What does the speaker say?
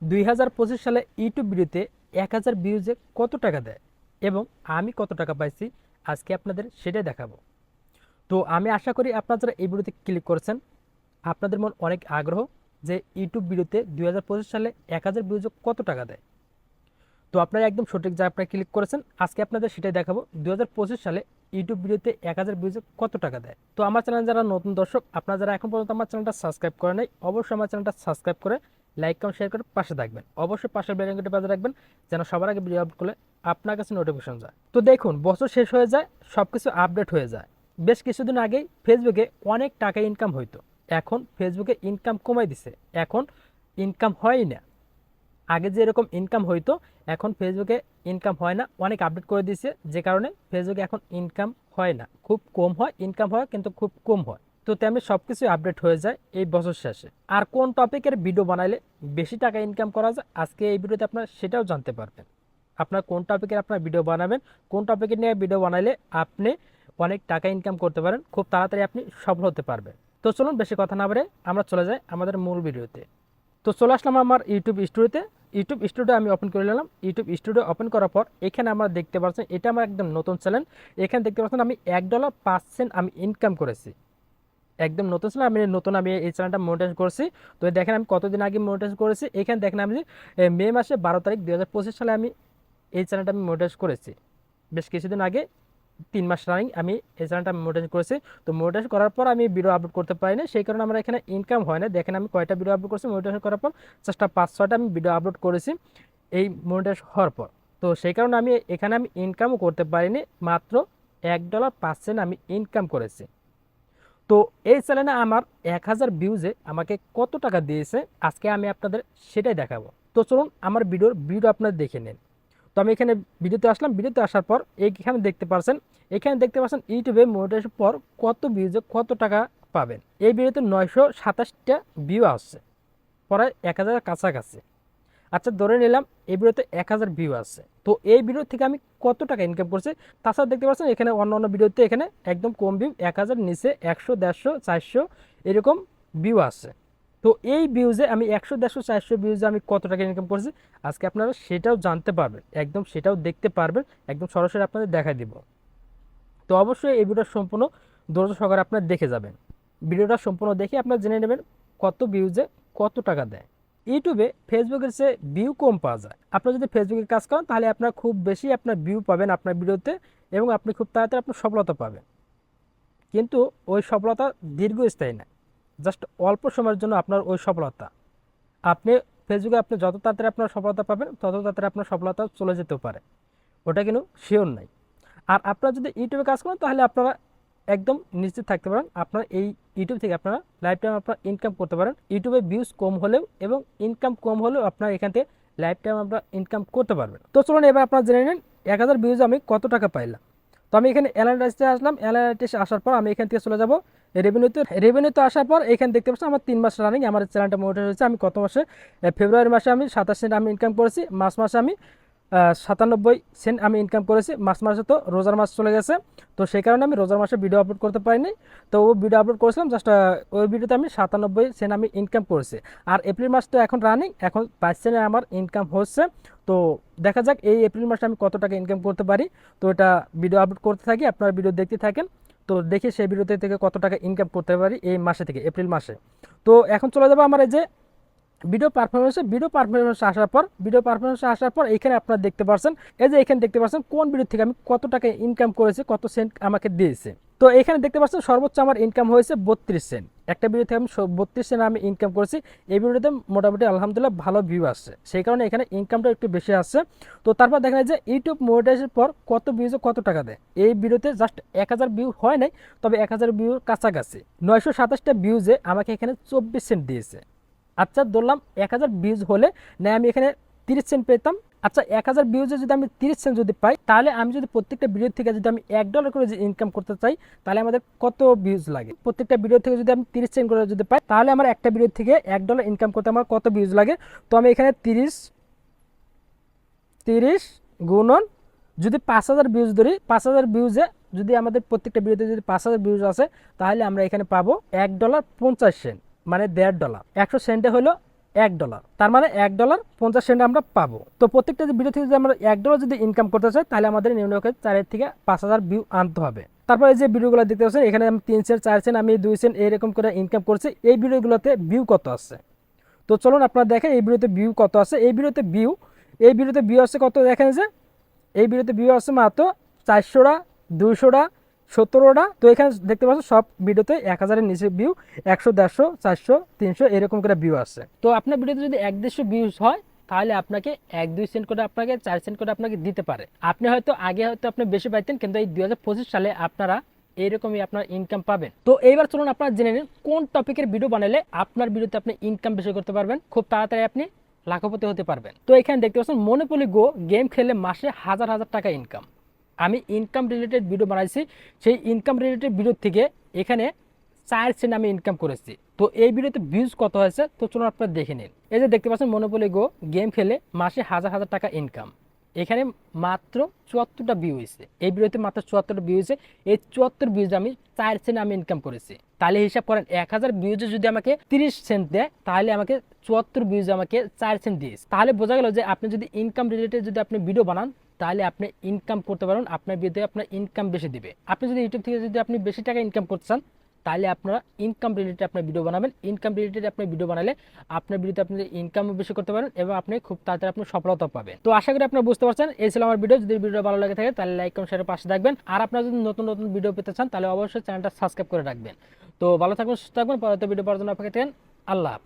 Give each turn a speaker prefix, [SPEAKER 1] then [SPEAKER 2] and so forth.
[SPEAKER 1] 2025 সালে ইউটিউব ভিডিওতে 1000 ভিউজে কত টাকা দেয় এবং আমি কত টাকা পাইছি আজকে আপনাদের সেটাই দেখাবো। তো আমি আশা করি আপনারা যারা এই ভিডিওতে ক্লিক করেছেন আপনাদের মন অনেক আগ্রহ যে ইউটিউব ভিডিওতে 2025 সালে 1000 ভিউজে কত টাকা দেয়। তো আপনারা একদম সঠিক যা আপনারা ক্লিক করেছেন, আজকে আপনাদের সেটাই দেখাবো 2025 সালে ইউটিউব ভিডিওতে 1000 ভিউজে কত টাকা দেয়। তো আমার চ্যানেল যারা নতুন দর্শক, আপনারা যারা এখন পর্যন্ত আমার চ্যানেলটা সাবস্ক্রাইব করে নাই, অবশ্যই আমার চ্যানেলটা সাবস্ক্রাইব করে লাইক কমেন্ট শেয়ার করে পাশে থাকবেন। অবশ্যই পাশের বেল আইকনটি বাজিয়ে রাখবেন যেন সবার আগে ভিডিও আপলোড করলে আপনার কাছে নোটিফিকেশন যায়। তো দেখুন, বছর শেষ হয়ে যায়, সব কিছু আপডেট হয়ে যায়। বেশ কিছুদিন আগেই ফেসবুকে অনেক টাকা ইনকাম হইতো, এখন ফেসবুকে ইনকাম কমাই দিছে, এখন ইনকাম হয় না। আগে যে এরকম ইনকাম হইতো এখন ফেসবুকে ইনকাম হয় না, অনেক আপডেট করে দিয়েছে, যে কারণে ফেসবুকে এখন ইনকাম হয় না, খুব কম হয়। ইনকাম হয় কিন্তু খুব কম হয়। তো তেমনি সব কিছু আপডেট হয়ে যায় এই বছর শেষে। আর কোন টপিকের ভিডিও বানাইলে বেশি টাকা ইনকাম করা যায় আজকে এই ভিডিওতে আপনারা সেটাও জানতে পারবেন। আপনার কোন টপিকের আপনার ভিডিও বানাবেন, কোন টপিকের নিয়ে ভিডিও বানাইলে আপনি অনেক টাকা ইনকাম করতে পারেন, খুব তাড়াতাড়ি আপনি সফল হতে পারবেন। তো চলুন বেশি কথা না বলে আমরা চলে যাই আমাদের মূল ভিডিওতে। তো চলে আসলাম আমার ইউটিউব স্টুডিওতে। ইউটিউব স্টুডিও আমি ওপেন করে নিলাম। ইউটিউব স্টুডিও ওপেন করার পর এখানে আমরা দেখতে পাচ্ছেন এটা আমার একদম নতুন চ্যানেল। এখানে দেখতে পাচ্ছেন আমি $1.05 আমি ইনকাম করেছি। একদম নতুন চ্যানেল, আমি এই চ্যানেলটা মনিটাইজ করছি। তো দেখেন আমি কতদিন আগে মনিটাইজ করেছি। এখানে দেখেন আমি মে মাসে 12 তারিখ 2025 সালে আমি এই চ্যানেলটা আমি মনিটাইজ করেছি। বেশ কিছুদিন আগে 3 মাস রানিং আমি এই চ্যানেলটা মনিটাইজ করেছি। তো মনিটাইজ করার পর আমি ভিডিও আপলোড করতে পারি না, সেই কারণে আমার এখানে ইনকাম হয় না। দেখেন আমি কয়টা ভিডিও আপলোড করছি মনিটাইজ করার পর, জাস্ট 5-6টা আমি ভিডিও আপলোড করেছি এই মনিটাইজ হওয়ার পর। তো সেই কারণে আমি এখানে আমি ইনকামও করতে পারিনি, মাত্র $1.05 আমি ইনকাম করেছি। তো এই চ্যানেলে আমার 1000 ভিউজে আমাকে কত টাকা দিয়েছে আজকে আমি আপনাদের সেটাই দেখাবো। তো চলুন আমার ভিডিও আপনারা দেখে নিন। তো আমি এখানে ভিডিওতে আসলাম। ভিডিওতে আসার পর এখানে দেখতে পাচ্ছেন ইউটিউবে মনিটাইজের পর কত ভিউজে কত টাকা পাবেন। এই ভিডিওতে 927টা ভিউ আসছে, প্রায় 1000 কাছাকাছি। আচ্ছা ধরে নিলাম এই ভিডিওতে 1000 ভিউ আছে, তো এই ভিডিও থেকে আমি কত টাকা ইনকাম করছি। তাছাড়া দেখতে পাচ্ছেন এখানে অন্য ভিডিওতে এখানে একদম কম ভিউ, 1000 নিচে 100, 150, 400 এরকম ভিউ আছে। তো এই ভিউজে আমি 100, 150, 400 ভিউজে আমি কত টাকা ইনকাম করছি আজকে আপনারা সেটাও জানতে পারবেন, একদম সেটাও দেখতে পারবেন, একদম সরাসরি আপনাদের দেখাই দিব। তো অবশ্যই এই ভিডিওটা সম্পূর্ণ ধৈর্য সহকারে আপনারা দেখে যাবেন। ভিডিওটা সম্পূর্ণ দেখে আপনারা জেনে নেবেন কত ভিউজে কত টাকা দেয়। ইউটিউবে ফেসবুকের চেয়ে ভিউ কম পাওয়া যায়। আপনি যদি ফেসবুকে কাজ করেন তাহলে আপনার খুব বেশি আপনার ভিউ পাবেন আপনার ভিডিওতে, এবং আপনি খুব তাড়াতাড়ি আপনার সফলতা পাবেন। কিন্তু ওই সফলতা দীর্ঘস্থায়ী না, জাস্ট অল্প সময়ের জন্য আপনার ওই সফলতা। আপনি ফেসবুকে আপনি যত তাড়াতাড়ি আপনার সফলতা পাবেন তত তাড়াতাড়ি আপনার সফলতা চলে যেতেও পারে, ওটা কিন্তু শিওর নাই। আর আপনারা যদি ইউটিউবে কাজ করেন তাহলে আপনারা একদম নিশ্চিত থাকতে পারেন আপনারা এই ইউটিউব থেকে আপনারা লাইফ টাইম আপনারা ইনকাম করতে পারেন। ইউটিউবে ভিউজ কম হলেও এবং ইনকাম কম হলেও আপনারা এখান থেকে লাইফ টাইম আপনারা ইনকাম করতে পারবেন। তো চলুন এবার আপনারা জেনে নিন 1000 ভিউজ আমি কত টাকা পাইলাম। তো আমি এখানে অ্যানালাইসিসে আসলাম। অ্যানালাইসিসে আসার পর আমি এখান থেকে চলে যাব রেভিনিউতে আসার পর এখানে দেখতে পাচ্ছেন আমার 3 মাস রানিং আমার চ্যানেলটা মনিটাইজ হয়েছে। আমি কত মাসে, ফেব্রুয়ারি মাসে আমি 27 সেন্ট আমি ইনকাম করেছি। মার্চ মাসে আমি 97 সেন্ট আমি ইনকাম করেছি। মার্চ মাসে তো রোজার মাস চলে গেছে, তো সেই কারণে আমি রোজার মাসে ভিডিও আপলোড করতে পারিনি। তো ও ভিডিও আপলোড করেছিলাম, জাস্ট ওই ভিডিওতে আমি 97 সেন্ট আমি ইনকাম করেছি। আর এপ্রিল মাস তো এখন রানিং, এখন 22 সেন্ট আমার ইনকাম হচ্ছে। তো দেখা যাক এই এপ্রিল মাসে আমি কত টাকা ইনকাম করতে পারি। তো এটা ভিডিও আপলোড করতে থাকি, আপনারা ভিডিও দেখতে থাকেন। তো দেখি সেই ভিডিওতে থেকে কত টাকা ইনকাম করতে পারি এই মাসে থেকে, এপ্রিল মাসে। তো এখন চলে যাবো আমার এই যে ভিডিও পারফরমেন্সে আসার পর এখানে আপনারা দেখতে পাচ্ছেন, এই যে এখানে দেখতে পাচ্ছেন কোন ভিডিও থেকে আমি কত টাকা ইনকাম করেছি, কত সেন্ট আমাকে দিয়েছে। তো এখানে দেখতে পাচ্ছেন সর্বোচ্চ আমার ইনকাম হয়েছে 32 সেন্ট। একটা ভিডিও থেকে আমি 32 সেন্ট আমি ইনকাম করেছি। এই ভিডিওতে মোটামুটি আলহামদুলিল্লাহ ভালো ভিউ আসছে, সেই কারণে এখানে ইনকামটা একটু বেশি আসছে। তো তারপর দেখেন যে ইউটিউব মনিটাইজের পর কত ভিউজে কত টাকা দেয়। এই ভিডিওতে জাস্ট 1000 ভিউ হয় নাই, তবে 1000 ভিউর কাছাকাছি 927টা ভিউজে আমাকে এখানে 24 সেন্ট দিয়েছে। আচ্ছা ধরলাম 1000 ভিউজ হলে না আমি এখানে 30 সেন্ট পেতাম। আচ্ছা 1000 ভিউজে যদি আমি 30 সেন্ট যদি পাই, তাহলে আমি যদি প্রত্যেকটা ভিডিও থেকে যদি আমি $1 করে যে ইনকাম করতে চাই তাহলে আমাদের কত ভিউজ লাগে। প্রত্যেকটা ভিডিও থেকে যদি আমি 30 সেন্ট করে যদি পাই তাহলে আমার একটা ভিডিও থেকে $1 ইনকাম করতে আমার কত ভিউজ লাগে। তো আমি এখানে 30 গুণন যদি 5000 ভিউজ ধরি, 5000 ভিউজে যদি আমাদের প্রত্যেকটা ভিডিওতে যদি 5000 ভিউজ আসে তাহলে আমরা এখানে পাবো $1.50, মানে $1.50। 100 সেন্টে হলো $1, তার মানে $1.50 আমরা পাবো। তো প্রত্যেকটা ভিডিও থেকে যদি আমরা $1 যদি ইনকাম করতে চাই, তাহলে আমাদের নিম্ন 4 থেকে 5,000 ভিউ আনতে হবে। তারপরে এই যে ভিডিওগুলো দেখতে পাচ্ছেন, এখানে আমি 3 সেন্ট 4 সেন্ট আমি 2 সেন্ট এরকম করে ইনকাম করছি। এই ভিডিওগুলোতে ভিউ কত আছে, তো চলুন আপনারা দেখেন এই ভিডিওতে ভিউ কত আছে। এই ভিডিওতে ভিউ আছে কত, দেখেন যে এই ভিডিওতে ভিউ আছে মাত্র 400টা, 200টা, 17টা। তো এখানে দেখতে পাচ্ছেন সব ভিডিওতে 1000-এর নিচে ভিউ, 100, 150, 400, 300 এরকম করে ভিউ আছে। তো আপনার ভিডিওতে যদি 1-150 ভিউজ হয়, তাহলে আপনাকে 1-2 সেন্ট করে, আপনাকে 4 সেন্ট করে আপনাকে দিতে পারে। আপনি হয়তো আগে আপনি বেশি পাইতেন, কিন্তু এই 2025 সালে আপনারা এইরকমই আপনার ইনকাম পাবেন। তো এইবার চলুন আপনারা জেনে নিন কোন টপিকের ভিডিও বানালে আপনার ভিডিওতে আপনি ইনকাম বেশি করতে পারবেন, খুব তাড়াতাড়ি আপনি লাখপতি হতে পারবেন। তো এখানে দেখতে পাচ্ছেন মনোপলি গো গেম খেলে মাসে হাজার হাজার টাকা ইনকাম। আমি ইনকাম রিলেটেড ভিডিও বানাইছি, সেই ইনকাম রিলেটেড ভিডিও থেকে এখানে 4 সেন্ট আমি ইনকাম করেছি। তো এই ভিডিওতে ভিউজ কত হয়েছে, তো চলুন আপনারা দেখে নিন। এই যে দেখতে পাচ্ছেন মনোপলি গো গেম খেলে মাসে হাজার হাজার টাকা ইনকাম। এখানে মাত্র 74টা ভিউ হয়েছে, এই ভিডিওতে মাত্র 74টা ভিউ হয়েছে। এই 74 ভিউজ আমি 4 সেন্ট আমি ইনকাম করেছি। তাহলে হিসাব করেন 1000 ভিউজে যদি আমাকে 30 সেন্ট দেয়, তাহলে আমাকে 74 ভিউজ আমাকে 4 সেন্ট দিয়েছে। তাহলে বোঝা গেল যে আপনি যদি ইনকাম রিলেটেড যদি আপনি ভিডিও বানান, তাহলে আপনি ইনকাম করতে পারবেন, আপনার ভিডিওতে আপনার ইনকাম বেশি দিবে। আপনি যদি ইউটিউব থেকে যদি আপনি বেশি টাকা ইনকাম করতে চান, তাহলে আপনারা ইনকাম রিলেটেড আপনার ভিডিও বানাবেন। ইনকাম রিলেটেড আপনার ভিডিও বানালে আপনার ভিডিওতে আপনি ইনকামও বেশি করতে পারেন এবং আপনি খুব তাড়াতাড়ি আপনি সফলতা পাবেন। তো আশা করি আপনারা বুঝতে পারছেন। এই ছিল আমার ভিডিও। যদি ভিডিও ভালো লাগে থাকে তাহলে লাইক কমেন্ট শেয়ারের পাশে থাকবেন। আর আপনারা যদি নতুন নতুন ভিডিও পেতে চান, তাহলে অবশ্যই চ্যানেলটা সাবস্ক্রাইব করে রাখবেন। তো ভালো থাকবেন, সুস্থ থাকবেন। পরবর্তী ভিডিও পাওয়ার জন্য অপেক্ষা থাকেন। আল্লাহ হাফেজ।